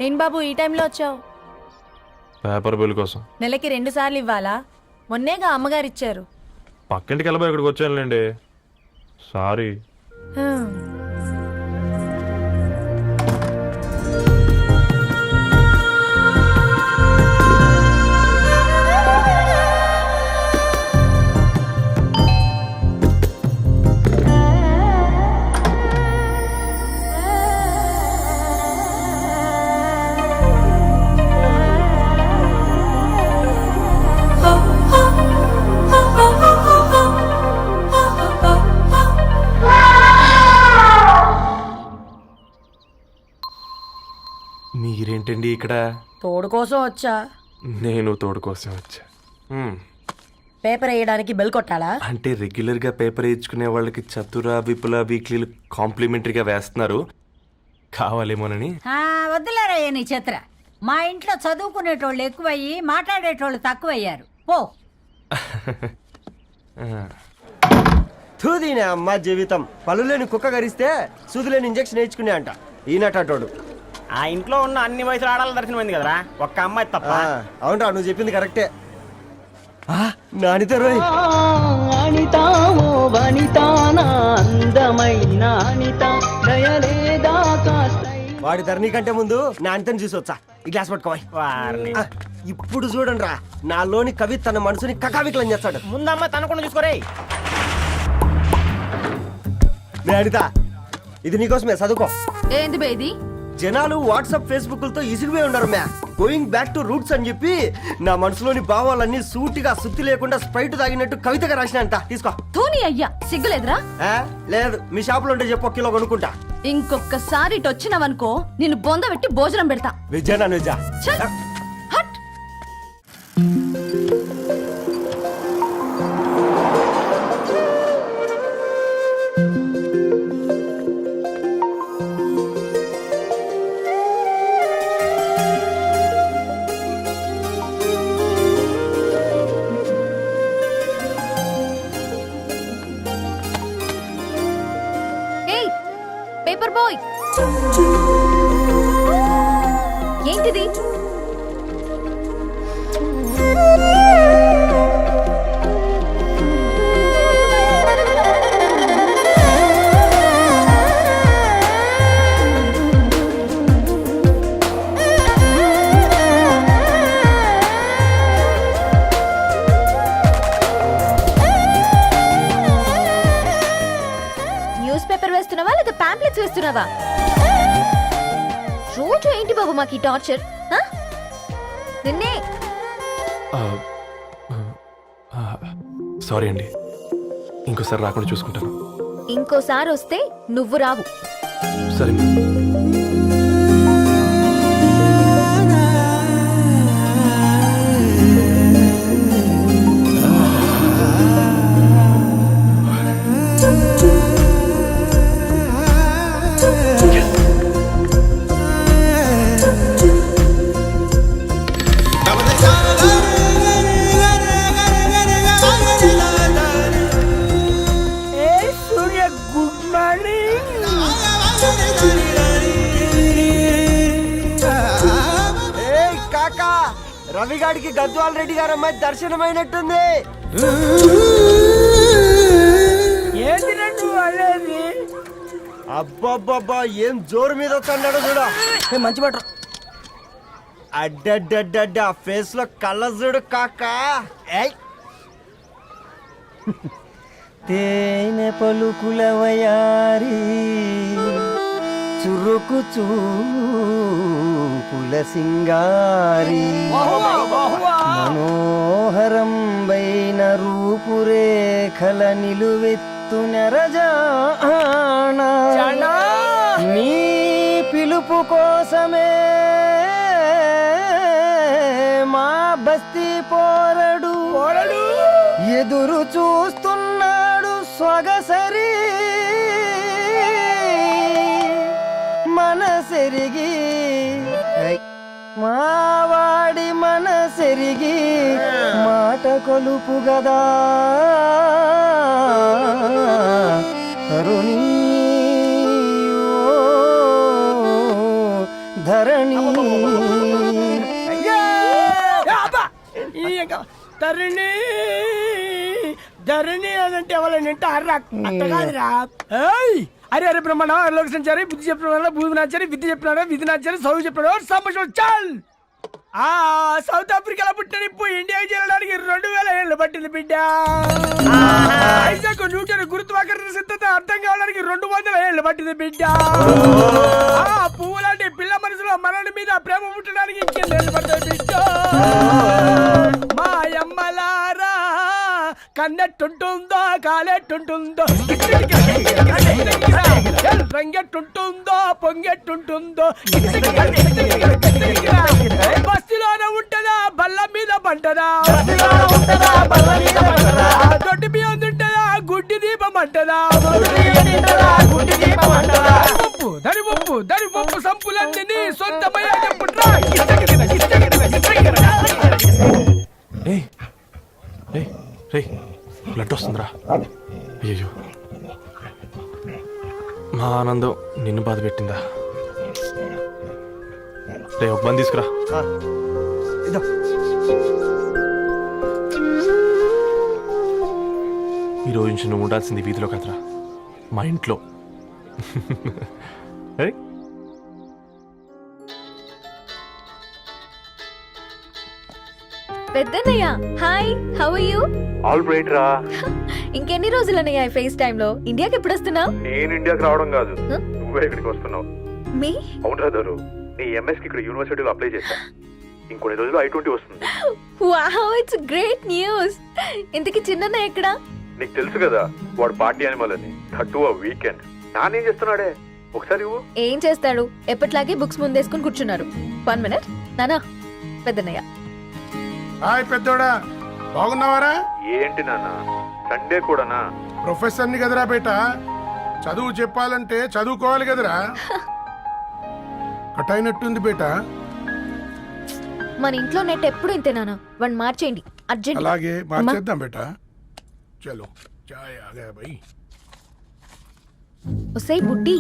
ఏం బాబు ఈ టైంలో వచ్చావు? పేపర్ బిల్ కోసం. నెలకి 2 సార్లు ఇవ్వాలా? మొన్నేగా అమ్మగారు ఇచ్చారు. పక్కింటికి వెళ్ళబోయి ఇక్కడికి వచ్చానులేండి. సారీ. మీరేంటండి ఇక్కడ? తోడు కోసం వచ్చా. నేను తోడు కోసం వచ్చా. పేపర్ వేయడానికి బెల్ కొట్టాలా? అంటే రెగ్యులర్ గా పేపర్ వేయించుకునే వాళ్ళకి చతుర విపుల వీక్లీలు కాంప్లిమెంటరీగా వేస్తున్నారు, కావాలేమోనని. వద్దులేరా నీ చిత్ర. మా ఇంట్లో చదువుకునేటోళ్ళు ఎక్కువయ్యి మాట్లాడేటోళ్ళు తక్కువయ్యారు. పో. తూదీనే అమ్మ జీవితం. పలులేని కుక్క గరిస్తే సూదులేని ఇంజక్షన్ వేయించుకునే అంట ఈనటోడు. ఆ ఇంట్లో ఉన్న అన్ని వయసులో ఆడాల దర్శనమైంది కదరా, ఒక్క అమ్మాయి తప్ప. అవునరా, నువ్వు చెప్పింది కరెక్టే. నానిత రోయ్, వాడి ధరణి కంటే ముందు నానితని చూసి వచ్చా. ఈ గ్లాస్ పట్టుకోవాలి. ఇప్పుడు చూడండి రా, నాలోని కవి తన మనసుని కకావికలం చేస్తాడు. ముందమ్మ తనకుండా చూసుకోరే. నానిత, ఇది నీకోసమే, చదువుకో. ఏంది బేది? జనాలు వాట్సాప్ ఫేస్బుక్లతో ఇసిగిపోయి ఉన్నారు మ్యా. గోయింగ్ బ్యాక్ టు రూట్స్ అని చెప్పి నా మనసులోని భావాలన్నీ సూటిగా సుత్తి లేకుండా స్ప్రైట్ తాగినట్టు కవితగా రాసిన అంట. తీసుకో. తూని అయ్యా, సిగ్గులేదురా? లేదు, మీ షాప్ లో ఉంటే చెప్పు, 1 కిలో కొనుక్కుంటా. ఇంకొకసారి ఇటు వచ్చినావనుకో నిన్ను బొంద పెట్టి భోజనం పెడతా. వెజ్జా నాన్ వెజ్జా? హట్. పేపర్ బాయ్, ఏంటిది? న్యూస్ పేపర్ వేస్తున్నావా లేదా పాంప్లెట్స్ వేస్తున్నావా? రోజు ఏంటి బాబు మాకు ఈ టార్చర్? నిన్నే. సారీ అండి, ఇంకోసారి రాకుండా చూసుకుంటాను. ఇంకోసారి వస్తే నువ్వు రావు. సరే. రవిగాడికి గద్వాల్ రెడ్డి గారు అమ్మాయి దర్శనమైనట్టుంది. అబ్బబ్బబ్బా, ఏం జోరు మీద వస్తున్నాడో చూడ. మంచి మాట. అడ్డడ్డడ్డ ఫేస్ లో కళ్ళ చూడు కాకా. తేనె పలుకుల వయారి చురుకు చూపుల సింగారి మనోహరం బైన రూపురేఖల నిలువెత్తు నెరజానా నీ పిలుపు కోసమే మా బస్తీ పోరడు ఎదురు చూస్తున్నాడు స్వగసరి మనసెరిగి మావాడి మనసెరిగి మాట కొలుపు గదా తరుణీ ధరణి తరుణి ధరణి అదంటే ఎవరైనా అర్రా అట్ట కాదురా ఏయ్ అరే అరే బ్రహ్మణ లోక సంచారి బుద్ధి చెప్పిన భూమి నాచారి విద్య చెప్పినాడు విధి నాచారి చదువు చెప్పినాడు సంభాషణ చాల్ ఆ సౌత్ ఆఫ్రికాలో పుట్టిన ఇప్పుడు ఇండియాకి చేరడానికి 2000 ఏళ్ళు పట్టింది బిడ్డ ఐజాక్ న్యూటన్ గురుత్వాకర్షణ సిద్ధత అర్థం కావడానికి 200 ఏళ్ళు పట్టింది బిడ్డ ఆ పువ్వు లాంటి పిల్ల మనసులో మనని మీద ప్రేమ పుట్టడానికి ఇంకేళ్ళు పడుతుంది బిడ్డ మాయమ్మలారా కన్నెట్టుంటుందో కాలెట్టుంటుందో రంగెట్టుంటుందో పొంగెట్టుంటుందో బస్తిలోనే ఉంటదా బల్ల మీద పంటదా దొడ్డి బియ్యం తింటదా గుడ్డి దీపం అంటదా దరి పప్పు సంపులన్నీ సొంతమయ్యా చెప్పుట్రా రే బ్లడ్ వస్తుందిరా అయ్యో మా ఆనందం నిన్ను బాధ పెట్టిందా రే ఒక బంద్ తీసుకురా ఇదో ఈరోజు నుంచి నువ్వు ఉండాల్సింది వీధిలో కదరా మా ఇంట్లో ఏయ్, పెద్దన్నయ్య hi how are you all right రా. ఇంకెన్ని రోజులన్నయ్య ఈ ఫేస్ టైమ్ లో ఇండియాకి ఎప్పుడు వస్తున్నావు నేను ఇండియాకి రావడం కాదు, Huh? నువ్వే ఇక్కడికి వస్తున్నావు. మీ అవును రాదారు, నీ ఎంఎస్ కి ఇక్కడ యూనివర్సిటీలో అప్లై చేశా. ఇంకొన్ని రోజులు I-20 వస్తుంది. Wow it's great news. ఇంతకి చిన్నన్నయ్య ఎక్కడా? నీకు తెలుసు కదా వాడు పార్టీ అనిమల్ అని, థర్టూ ఆ వీకెండ్. నానేం చేస్తున్నాడే ఒకసారి ఇవ్వు. ఏం చేస్తాడు, ఎప్పటిలాగే బుక్స్ ముందేసుకుని కూర్చున్నారు. 1 మినిట్ నానా. పెద్దన్నయ్య హాయ్ పెద్దోడా, బాగున్నావారా? ఏంటి నాన్న సండే కూడానా? ప్రొఫెసర్ని కదరా బేట, చదువు చెప్పాలంటే చదువుకోవాలి కదరా. కట్ అయినట్టుంది బేట. మన ఇంట్లో నెట్ ఎప్పుడు ఇంతే నానా. 1 మార్చేయండి అర్జెంట్. అలాగే మార్చేద్దాం బేట. చలో చాయ్ ఆగా భయ్. ఒసేయ్ బుడ్డి,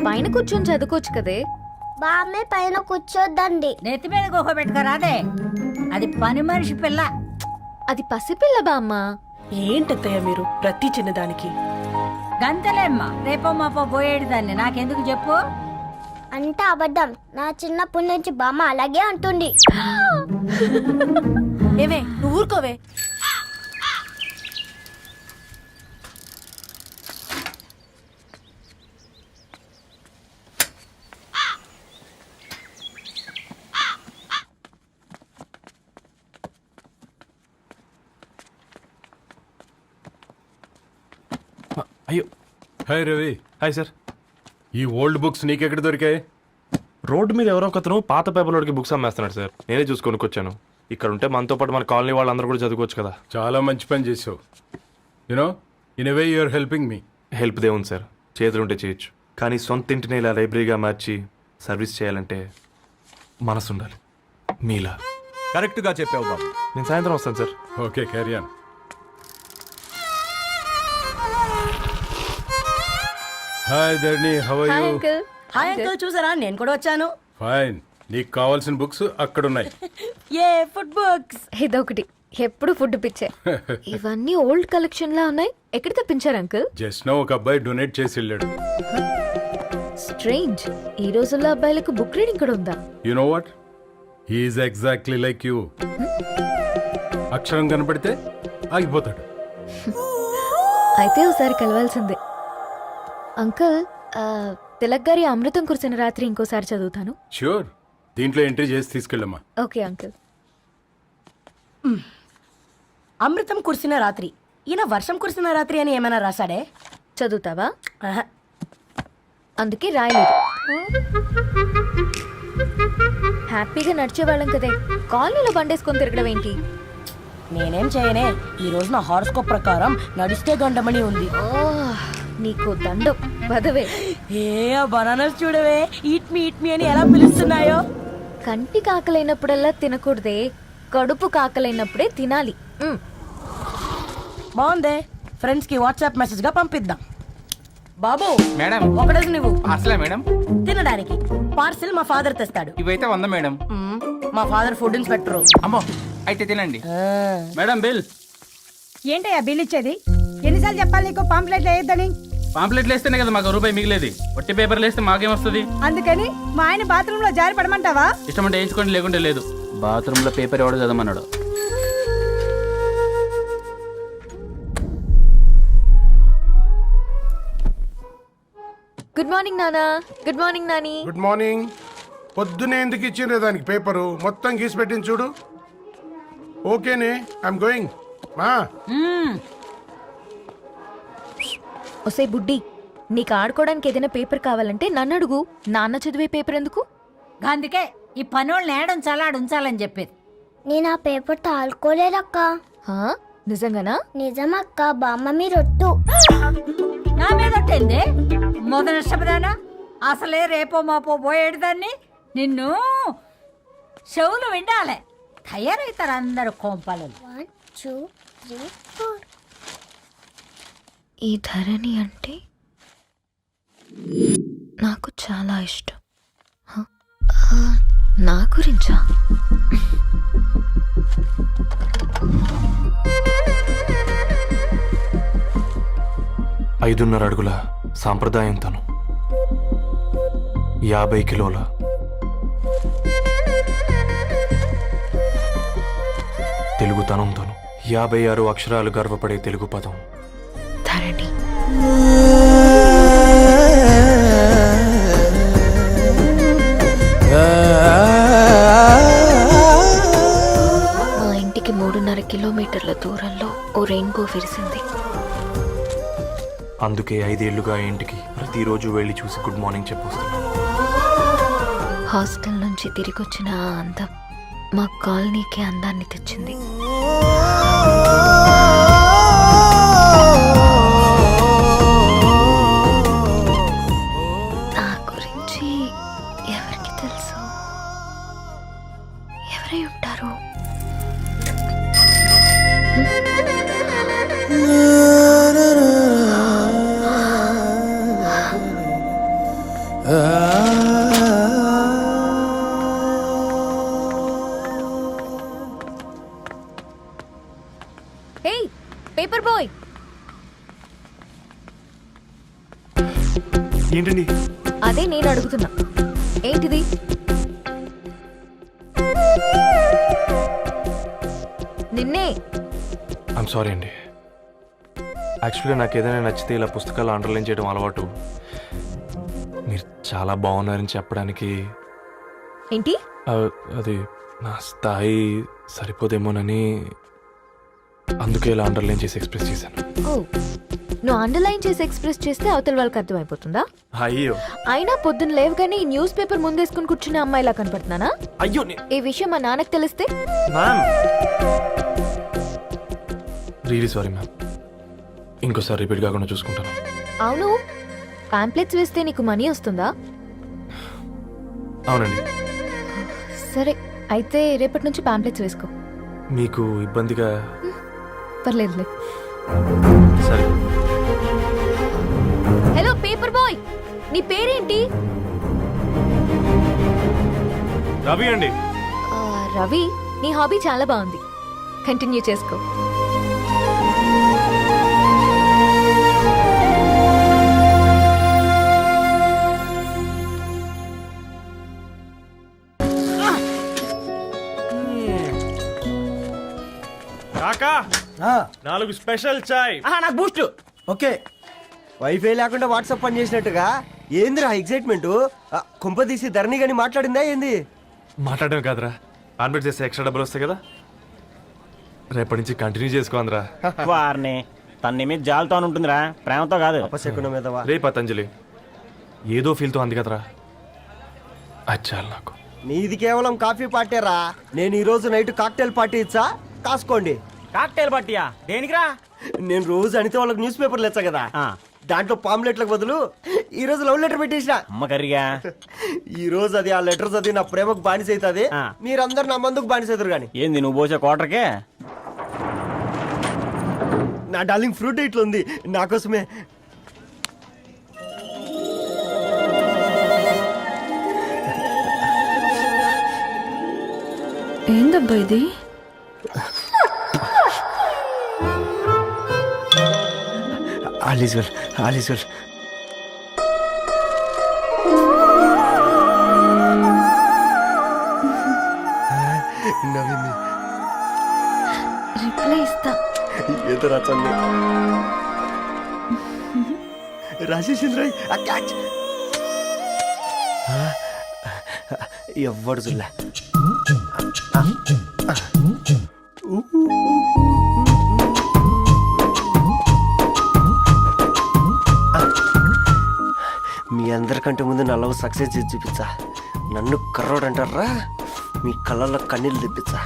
పైన కూర్చొని చదువుకోవచ్చు కదే. బామ్మే పైన కూర్చోద్దండి. నెత్తి మీద గుహ పెట్టుకోరాదే, అది పని మనిషి పిల్ల. అది పసిపిల్ల బామ్మ. ఏంటత్తయ్య మీరు ప్రతి చిన్నదానికి? గంతలేమ్మా, రేపో మాపో పోయేడు దాన్ని నాకెందుకు చెప్పు. అంటే అబద్ధం. నా చిన్నప్పటి నుంచి బామ్మ అలాగే అంటుంది. ఏమే నువ్వు ఊరుకోవే. అయ్యో హాయ్ రవి. Hi sir. ఈ ఓల్డ్ బుక్స్ నీకెక్కడ దొరికాయి? రోడ్డు మీద ఎవరో ఒకతను పాత పేపర్లోకి బుక్స్ అమ్మేస్తున్నాడు సార్. నేనే చూసుకొని వచ్చాను. ఇక్కడ ఉంటే మనతో పాటు మన కాలనీ వాళ్ళందరూ కూడా చదువుకోవచ్చు కదా. చాలా మంచి పని చేసావు. You know in a way you are helping me. Help దేవుంది సార్, చేతులుంటే చేయొచ్చు. కానీ సొంత ఇంటిని ఇలా లైబ్రరీగా మార్చి సర్వీస్ చేయాలంటే మనసు ఉండాలి. మీలా కరెక్ట్గా చెప్పావు బాబు. నేను సాయంత్రం వస్తాను sir. Okay carry on. Hi Dharni, how are hi you? Uncle. Hi uncle, చూసారా నేను కూడా వచ్చాను. ఫైన్. నీకు కావాల్సిన బుక్స్ అక్కడ ఉన్నాయి. ఏ ఫుడ్ బుక్స్? ఇదొకటి ఎప్పుడు ఫుడ్ పిచ్చే. ఇవన్నీ ఓల్డ్ కలెక్షన్ లా ఉన్నాయి. ఎక్కడ తెప్పించారు అంకుల్? జస్ట్ నో ఒక అబ్బాయి డొనేట్ చేసి వెళ్ళాడు. స్ట్రేంజ్. ఈ రోజుల్లో అబ్బాయిలకు బుక్ రీడింగ్ కూడా ఉందా? You know what, he's exactly like you. అక్షరం కనపడితే ఆగిపోతాడు. అయితే ఒకసారి కలవాల్సిందే. అంకుల్, తిలక్ గారి అమృతం కురిసిన రాత్రి ఇంకోసారి చదువుతాను. ష్యూర్, దీంట్లో ఎంట్రీ చేసి తీసుకెళ్ళమ్మా. Okay uncle. అమృతం కురిసిన రాత్రి. ఈయన వర్షం కురిసిన రాత్రి అని ఏమైనా రాశాడే? చదువుతావా? ఆహా. అందుకే రాయలేదు. హ్యాపీగా నడిచేవాళ్ళం కదే, కాలనీలో బండేసుకొని తిరగడం ఏంటి? నేనేం చేయనే, ఈ రోజు నా హారోస్కోప్ ప్రకారం నడిస్తే గండమణి ఉంది. నీకు దండం పదవే. ఏ బనానాస్ చూడవే, ఈట్ మీ అని ఎలా పిలుస్తున్నాయో. కంటి కాకలైనప్పుడల్లా తినకూడదే, కడుపు కాకలైనప్పుడే తినాలి. బాగుందే, ఫ్రెండ్స్ కి వాట్సాప్ మెసేజ్ గా పంపిద్దాం. బాబు మేడం ఒకడేసి నువ్వు అసలే మేడం తినడానికి పార్సిల్ మా ఫాదర్ తెస్తాడు. ఇవైతే 100 మేడం. మా ఫాదర్ ఫుడ్ ఇన్స్పెక్టర్. అమ్మో అయితే తినండి మేడం బిల్. ఏంటయ్యా బిల్ ఇచ్చేది? ఎన్నిసార్లు చెప్పాలి నీకు పాంప్లెట్లు వేయొద్దని? పాంప్లెట్లు వేస్తేనే కదా మాకు రూపాయి మిగిలేది. ఒట్టి పేపర్లు వేస్తే మాకేమొస్తుంది? అందుకని మా ఆయన బాత్రూమ్ లో జారి పడమంటావా? ఇష్టం అంటే వేయించుకోండి, లేకుంటే లేదు. బాత్రూంలో పేపర్ ఎవడో చదవమన్నాడు. గుడ్ మార్నింగ్ నానా. Good morning Nani. Good morning. పొద్దునే ఎందుకు ఇచ్చిండ్రు దానికి పేపరు? మొత్తం గీసి పెట్టింది చూడు. ఓకేనే, ఐఎమ్ గోయింగ్. మా ఒసే బుడ్డి, నీకు ఆడుకోవడానికి ఏదైనా పేపర్ కావాలంటే నన్ను అడుగు. నాన్న చదివే పేపర్ ఎందుకు? అందుకే ఈ పనోళ్ళని ఏడుంచాలా ఉంచాలని చెప్పేది. నేను ఆ పేపర్ తాలుకోలేదక్క. హా? నిజంగానా? నిజమక్క, బామ్మ మీరొట్టు. నా మీద ఒట్టేంది? మొదటి నష్టపదానా? అసలే రేపో మాపో పోయేడు దాన్ని. నిన్ను చెవులు వినాలే. తయారవుతారు అందరు కోంపాలు. 1 2 3 4. ఈ ధరణి అంటే నాకు చాలా ఇష్టం. హ? నా గురించా? 5.5 అడుగుల సాంప్రదాయం తను, 50 కిలోల తెలుగుతనం తను, 56 అక్షరాలు గర్వపడే తెలుగు పదం ధరణి. మా ఇంటికి 3.5 కిలోమీటర్ల దూరంలో ఓ రెయిన్బో విరిసింది. అందుకే 5 ఏళ్లుగా ఇంటికి ప్రతిరోజు వెళ్ళి చూసి గుడ్ మార్నింగ్ చెప్పొస్తున్నాను. హాస్టల్ నుంచి తిరిగొచ్చిన ఆ అందం మా కాలనీకి అందాన్ని తెచ్చింది. నా గురించి ఎవరికి తెలుసు? ఎవరై ఉంటారు? హే పేపర్ బాయ్, ఏంటండి? అదే నేను అడుగుతున్నా. ఏంటిది? నిన్నే. ఐఎమ్ సారీ అండి. యాక్చువల్గా నాకు ఏదైనా నచ్చితే ఇలా పుస్తకాలు అండర్లైన్ చేయడం అలవాటు. మీరు చాలా బాగున్నారని చెప్పడానికి ఏంటి? అది నా స్థాయి సరిపోదేమోనని అందుకే ఇలా అండర్లైన్ చేసి ఎక్స్ప్రెస్ చేశాను. ఓ, నువ్వు అండర్లైన్ చేసి ఎక్స్ప్రెస్ చేస్తే అవతల వాళ్ళకి అర్థమైపోతుందా? అయ్యో అయినా పొద్దున్న లేవగానే ఈ న్యూస్ పేపర్ ముందేసుకుని కూర్చునే అమ్మాయిలా కనపడుతున్నానా? అయ్యో ఈ విషయం మా నాన్నకు తెలిస్తే? Ma'am, really sorry ma'am. ఇంకోసారి రిపీట్ కాకుండా చూసుకుంటాను. అవును, పాంప్లెట్స్ వేస్తే నీకు మనీ వస్తుందా? అవునండి. సరే, అయితే రేపటి నుంచి పాంప్లెట్స్ వేసుకో. మీకు ఇబ్బందిగా? పర్లేదులే. సరే. హలో పేపర్ బాయ్, నీ పేరేంటి? రవి అండి. రవి, నీ హాబీ చాలా బాగుంది, కంటిన్యూ చేసుకో. కాకా, 4 స్పెషల్ చాయ్. నాకు బూస్ట్. ఓకే, వైఫై లేకుండా వాట్సాప్ పని చేసినట్టుగా ఏందిరా ఎగ్జైట్మెంట్? కుంప తీసి ధరణి గాని మాట్లాడిందా ఏంది? మాట్లాడడం కాదురా, కాన్వర్ట్ చేస్తే ఎక్స్ట్రా డబ్బులు వస్తాయి కదా, రేపటి నుంచి కంటిన్యూ చేసుకోందిరా. వారిని తన మీద జాలతో ఉంటుందిరా, ప్రేమతో కాదు. అపశకునం మీద రే పతంజలి, ఏదో ఫీల్తో అంది కదరా, అది చాలు నాకు. నీది కేవలం కాఫీ పార్టీరా. నేను ఈ రోజు నైట్ కాక్టైల్ పార్టీ ఇచ్చా, కాసుకోండి. కాక్టైల్ పార్టీయా? దేనికిరా? నేను రోజు అనితే వాళ్ళకి న్యూస్ పేపర్లు ఇచ్చా కదా, ఆ. దాంట్లో పాంప్లెట్లకు బదులు ఈ రోజు లవ్ లెటర్ పెట్టేసిన. అమ్మ కర్రీగా. ఈ రోజు అది ఆ లెటర్ చదివి నా ప్రేమకు బానిస అవుతుంది. ఆ. మీరందరు నా మందుకు బానిస అవుతారు కానీ. ఏంది నువ్వు పోసే కోటర్కే? నా డార్లింగ్ ఫ్రూట్ ఇట్లా ఉంది నా కోసమే. ఏందబ్బా ఇది? All is well, all is well. నవ్వింది. రిప్లై ఇస్తా. ఏదో రాచండి రాజేసింద్ర క్యాచ్. ఎవ్వడు జుల్లా. మీ అందరికంటే ముందు నా లవ్ సక్సెస్ చేసి చూపించా. నన్ను కర్రోడు అంటారా, మీ కళ్ళల్లో కన్నీళ్ళు తెప్పించా.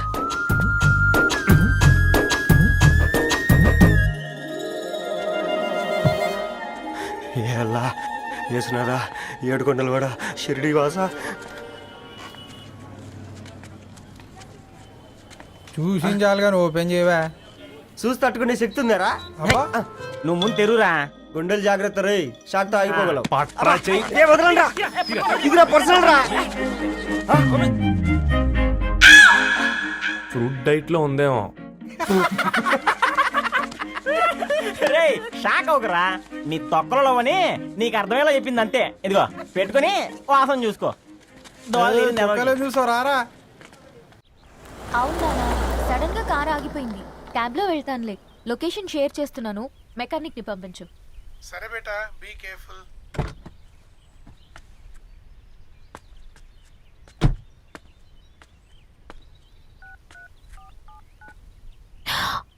ఎలా వేసినారా ఏడుకొండలు కూడా షిరిడి వాస. చూసించాలి కానీ ఓపెన్ చేయవా? చూసి తట్టుకునే శక్తి ఉందారా? నువ్వు ముందు తెరురా. గుండెలు జాగ్రత్త రే, షాక్ తో ఆగిపోగలవు. పట్రా చెయ్యి. వదలండి రా, ఇది నా పర్సనల్ రా. ఫ్రూట్ డైట్ లో ఉందేమో. రే షాక్ అవకరా, నీ తొక్కలలో అని నీకు అర్థమయ్యేలా చెప్పింది అంతే. ఇదిగో పెట్టుకుని వాసన చూసుకో. చూసారా? అవునా, సడన్ గా కార్ ఆగిపోయింది. క్యాబ్ లో వెళ్తానులే. లొకేషన్ షేర్ చేస్తున్నాను, మెకానిక్ ని పంపించు. సరే బేటా, be careful.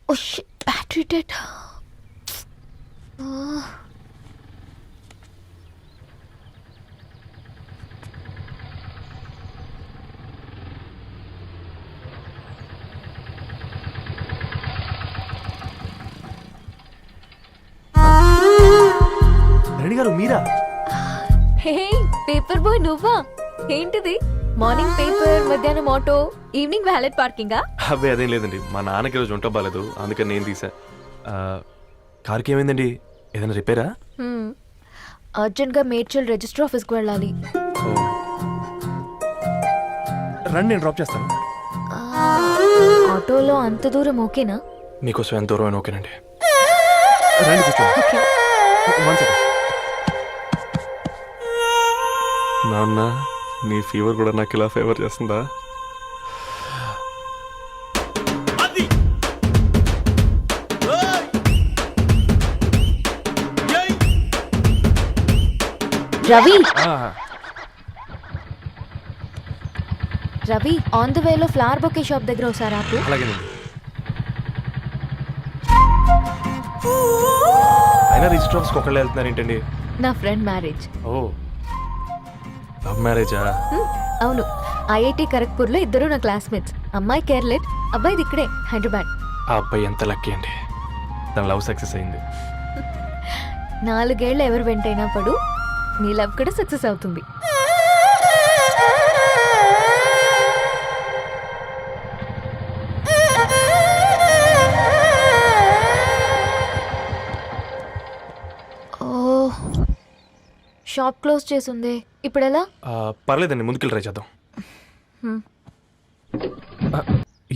Oh shit, battery dead. Reddy గారు మీరా? హే పేపర్ బాయ్, నువ్వా? ఏంటిది? మార్నింగ్ పేపర్, మధ్యాహ్నం ఆటో, ఈవినింగ్ వ్యాలెట్ పార్కింగా? అబ్బే అదేం లేదండి, మా నాన్నకి రోజు ఉంట బాగాలేదు, అందుకని నేను తీసా. కార్కి ఏమైందండి? ఏదైనా రిపేరా? అర్జెంట్ గా మేడ్చల్ రిజిస్టర్ ఆఫీస్ కు వెళ్ళాలి. రండి, నేను డ్రాప్ చేస్తాను. ఆటోలో అంత దూరం ఓకేనా? మీకోసం ఎంత దూరం అయినా ఓకేనండి. రండి కూర్చోండి. One second. నాన్న, నీ ఫీవర్ కూడా నాకు ఇలా ఫేవర్ చేస్తుందా? రవి, రవి ఆన్ ద వేలో ఫ్లవర్ బొకే షాప్ దగ్గర ఒకసారి ఆపు. అలాగేనండి. అయినా రిజిస్టర్ ఆఫీస్కి ఒకళ్ళు వెళ్తున్నారు ఏంటండి? నా ఫ్రెండ్ మ్యారేజ్. ఓ, లవ్ మ్యారేజా? అవును, ఐఐటి ఖరగ్పూర్ లో ఇద్దరు నా క్లాస్మేట్స్. అమ్మాయి కేర్లెట్, అబ్బాయిది ఇక్కడే హైదరాబాద్. ఆ అబ్బాయి ఎంత లక్కీ అండి, తన లవ్ సక్సెస్ అయింది. 4 ఏళ్ళు ఎవరు వెంటైనా పడు, నీ లవ్ కూడా సక్సెస్ అవుతుంది. షాప్ క్లోజ్ చేసింది, ఇప్పుడు ఎలా? పర్లేదండి, ముందుకెళ్ళి ట్రై చేద్దాం.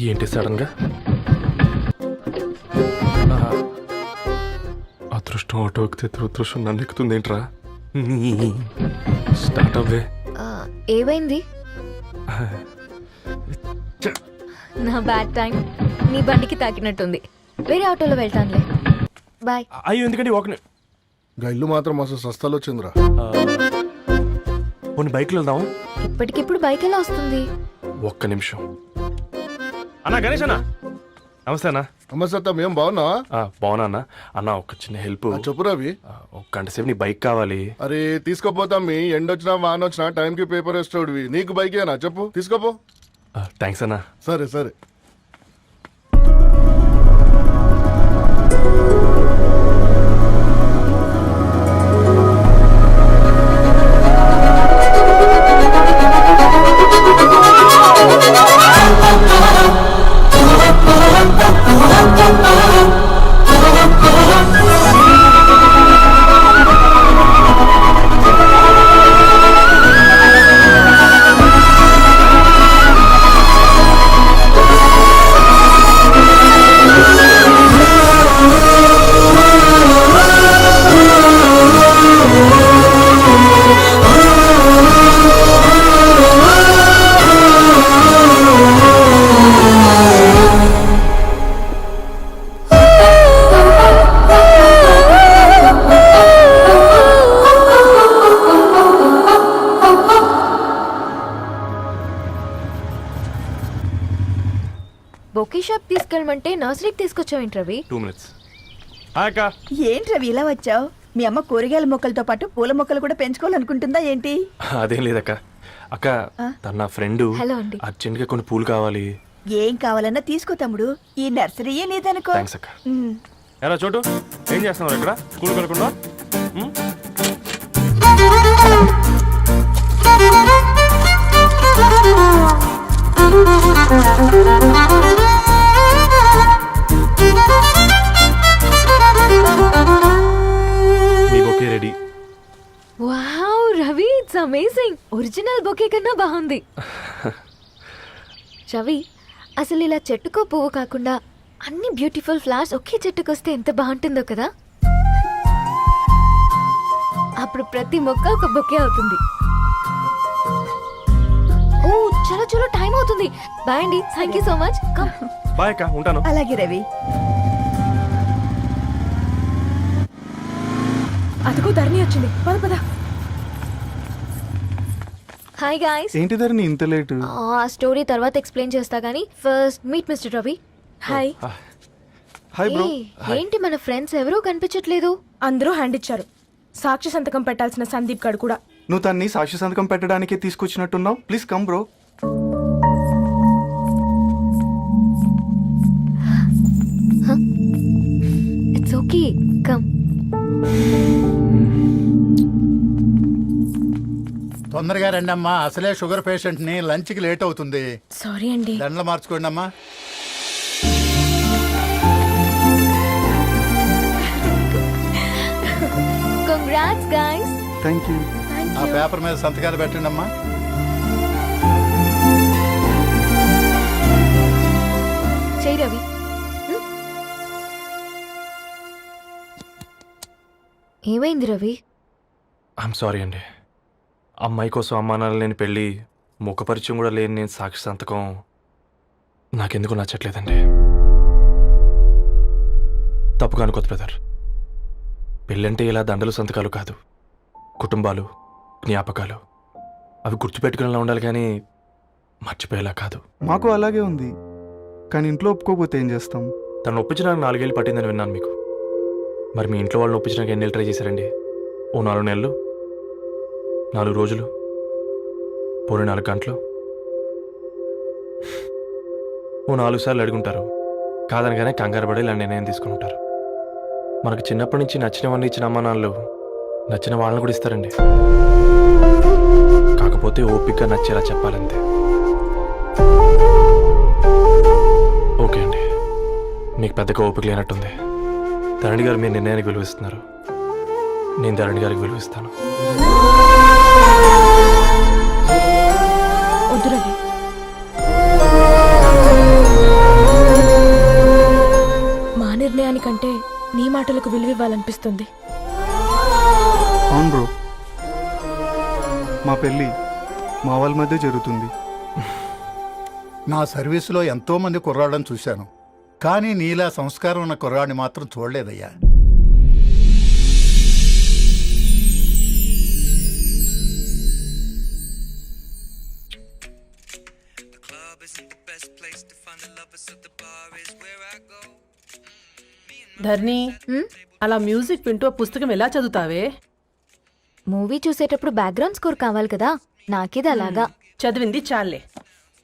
ఏంటి సడన్ గా? అదృష్టం ఆటో ఎక్కితే దురదృష్టం నన్ను ఎక్కుతుంది ఏంట్రా? స్టార్ట్ అవ్వే. ఏమైంది? నా బ్యాడ్ టైం నీ బండికి తాకినట్టుంది. వేరే ఆటోలో వెళ్తానులే, బాయ్. అయ్యో ఎందుకండి ఒక ఇల్లు మాత్రం అసలు సస్తాలో వచ్చిందిరా. కొన్ని బైక్లో వెళ్దాం. ఇప్పటికిప్పుడు బైక్ ఎలా వస్తుంది? ఒక్క నిమిషం. అన్నా గణేష్ అన్నా, నమస్తే అన్నా. నమస్తే, మేము బాగున్నావా? బాగున్నా అన్న. అన్న ఒక చిన్న హెల్ప్. చెప్పు రవి. ఒక గంట సేపు నీ బైక్ కావాలి. అరే తీసుకోపోతాం, మీ ఎండొచ్చినా వాన వచ్చినా టైంకి పేపర్ వేస్తాడువి. నీకు బైకేనా చెప్పు, తీసుకోపో. థ్యాంక్స్ అన్నా. సరే సరే. రమ్మంటే నర్సరీకి తీసుకొచ్చావేంటి రవి? 2 minutes. హాయ్ అక్క. ఏంటి రవి ఇలా వచ్చావు? మీ అమ్మ కూరగాయల మొక్కలతో పాటు పూల మొక్కలు కూడా పెంచుకోవాలనుకుంటుందా ఏంటి? అదేం లేదక్క. అక్క తన నా ఫ్రెండ్ హలో అండి. అర్జెంట్గా కొన్ని పూలు కావాలి. ఏం కావాలన్నా తీసుకో తమ్ముడు, ఈ నర్సరీయే నీదనుకో. థ్యాంక్స్ అక్క. ఎలా చోటు ఏం చేస్తున్నావు ఇక్కడ స్కూల్ వెళ్ళకుండా? మీ bouquet ready. Wow Ravi, it's amazing. Original bouquet కన్నా బాగుంది. రవి, అసలు ఇలా చెట్టుకో పువ్వు కాకుండా అన్ని బ్యూటిఫుల్ ఫ్లవర్స్ ఒకే చెట్టుకు వస్తే ఎంత బాగుంటుందో కదా. అప్పుడు ప్రతి మొక్క ఒక బొకే అవుతుంది. ఓ చలో చలో, టైం అవుతుంది. బాయ్ అండి, thank you so much. Come. Bye అక్క, ఉంటాను. అలాగే రవి. అదిగో ధరణి వచ్చింది, పద పద. Hi guys. ఏంటి ధరణి ఇంత లేట్? ఆ స్టోరీ తర్వాత ఎక్స్ప్లెయిన్ చేస్తా గానీ first meet mister Ravi. Hi. Hi bro. ఏంటి మన ఫ్రెండ్స్ ఎవరూ కనిపించట్లేదు? అందరూ హ్యాండ్ ఇచ్చారు. సాక్షి సంతకం పెట్టాల్సిన సందీప్ గడు కూడా. నువ్వు తన్ని సాక్షి సంతకం పెట్టడానికి తీసుకొచ్చినట్టున్నావు. Please come bro. It's okay, come. తొందరగా రండి అమ్మా, అసలే షుగర్ పేషెంట్ ని, లంచ్ కి లేట్ అవుతుంది. సారీ అండి. దండలు మార్చుకోండి అమ్మా. Congrats guys. Thank you. ఆ పేపర్ మీద సంతకాలు పెట్టండి అమ్మా. చెయ్ రవి. ఏమైంది రవి? ఐఎమ్ సారీ అండి. అమ్మాయి కోసం అమ్మానాలు లేని పెళ్ళి, ముఖ పరిచయం కూడా లేని నేను సాక్షి సంతకం నాకెందుకు నచ్చట్లేదండి. తప్పుగా అనుకోదు బ్రదర్. పెళ్ళంటే ఇలా దండలు సంతకాలు కాదు, కుటుంబాలు, జ్ఞాపకాలు. అవి గుర్తుపెట్టుకునేలా ఉండాలి కానీ మర్చిపోయేలా కాదు. మాకు అలాగే ఉంది, కానీ ఇంట్లో ఒప్పుకోకపోతే ఏం చేస్తాం? తను ఒప్పించడానికి 4 ఏళ్ళు పట్టిందని విన్నాను మీకు. మరి మీ ఇంట్లో వాళ్ళని ఒప్పించడానికి ఎన్ని ఏళ్ళు ట్రై చేశారండి? ఓ 4 నెలలు, 4 రోజులు, పోనీ 4 గంటలు, ఓ 4 సార్లు అడుగుంటారు. కాదనగానే కంగారు పడి ఇలా నిర్ణయం తీసుకుని ఉంటారు. మనకు చిన్నప్పటి నుంచి నచ్చినవన్నీ ఇచ్చిన అమ్మ నాన్నలు నచ్చిన వాళ్ళని కూడా ఇస్తారండి. కాకపోతే ఓపిక నచ్చేలా చెప్పాలంతే. ఓకే అండి, మీకు పెద్దగా ఓపిక లేనట్టుంది. ధరణి గారు మీ నిర్ణయానికి విలువిస్తున్నారు, నేను ధరణి గారికి విలువిస్తాను. వద్దు రవి. మా నిర్ణయానికంటే నీ మాటలకు విలువివ్వాలనిపిస్తుంది. అవును బ్రో, మా పెళ్ళి మా వాళ్ళ మధ్య జరుగుతుంది. నా సర్వీసులో ఎంతో మంది కుర్రాళ్ళని చూశాను, కానీ నీలా సంస్కారం ఉన్న కుర్రాడిని మాత్రం చూడలేదయ్యా. ధర్ని, అలా మ్యూజిక్ వింటూ పుస్తకం ఎలా చదువుతావే? మూవీ చూసేటప్పుడు బ్యాక్గ్రౌండ్ స్కోర్ కావాలి కదా, నాకేది అలాగా. చదివింది చాలే.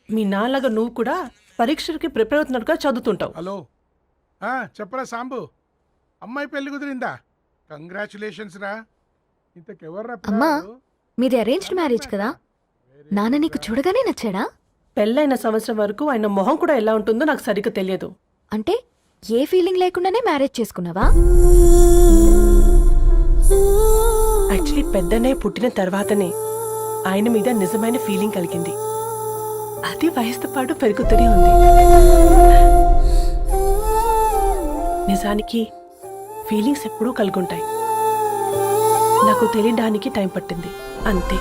మీ నాన్నగా నువ్వు కూడా పరీక్షలకి ప్రిపేర్ అవుతున్నట్టుగా చదువుతుంటావు. హలో, చెప్పరా సాంబు, అమ్మాయి పెళ్లి కుదిరిందా? కంగ్రాచులేషన్స్ రా. ఇంతకెవర్రా? అమ్మా, మీది అరేంజ్డ్ మ్యారేజ్ కదా, నాన్న నీకు చూడగానే నచ్చాడా? పెళ్ళైన సంవత్సరం వరకు ఆయన మొహం కూడా ఎలా ఉంటుందో నాకు సరిగ్గా తెలియదు. అంటే ఏ ఫీలింగ్ లేకుండానే మ్యారేజ్ చేసుకున్నావా? యాక్చువల్లీ పెద్దనే పుట్టిన తర్వాతనే ఆయన మీద నిజమైన ఫీలింగ్ కలిగింది. అది వయసుతో పాటు పెరుగుతూనే ఉంది. నిజానికి ఫీలింగ్స్ ఎప్పుడూ కలుగుంటాయి. నాకు తెలియడానికి టైం పట్టింది అంతే.